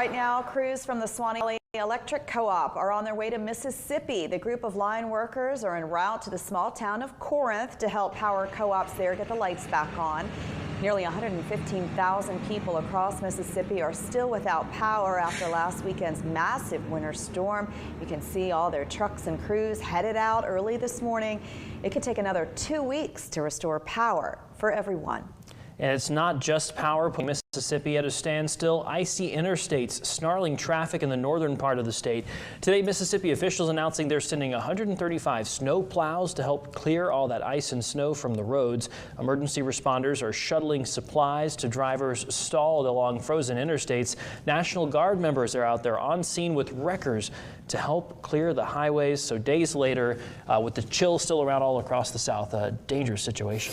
Right now, crews from the Suwannee Valley Electric Co-op are on their way to Mississippi. The group of line workers are en route to the small town of Corinth to help power co-ops there get the lights back on. Nearly 115,000 people across Mississippi are still without power after last weekend's massive winter storm. You can see all their trucks and crews headed out early this morning. It could take another 2 weeks to restore power for everyone. And it's not just power putting Mississippi at a standstill. Icy interstates snarling traffic in the northern part of the state. Today, Mississippi officials announcing they're sending 135 snow plows to help clear all that ice and snow from the roads. Emergency responders are shuttling supplies to drivers stalled along frozen interstates. National Guard members are out there on scene with wreckers to help clear the highways. So days later, with the chill still around all across the South, a dangerous situation.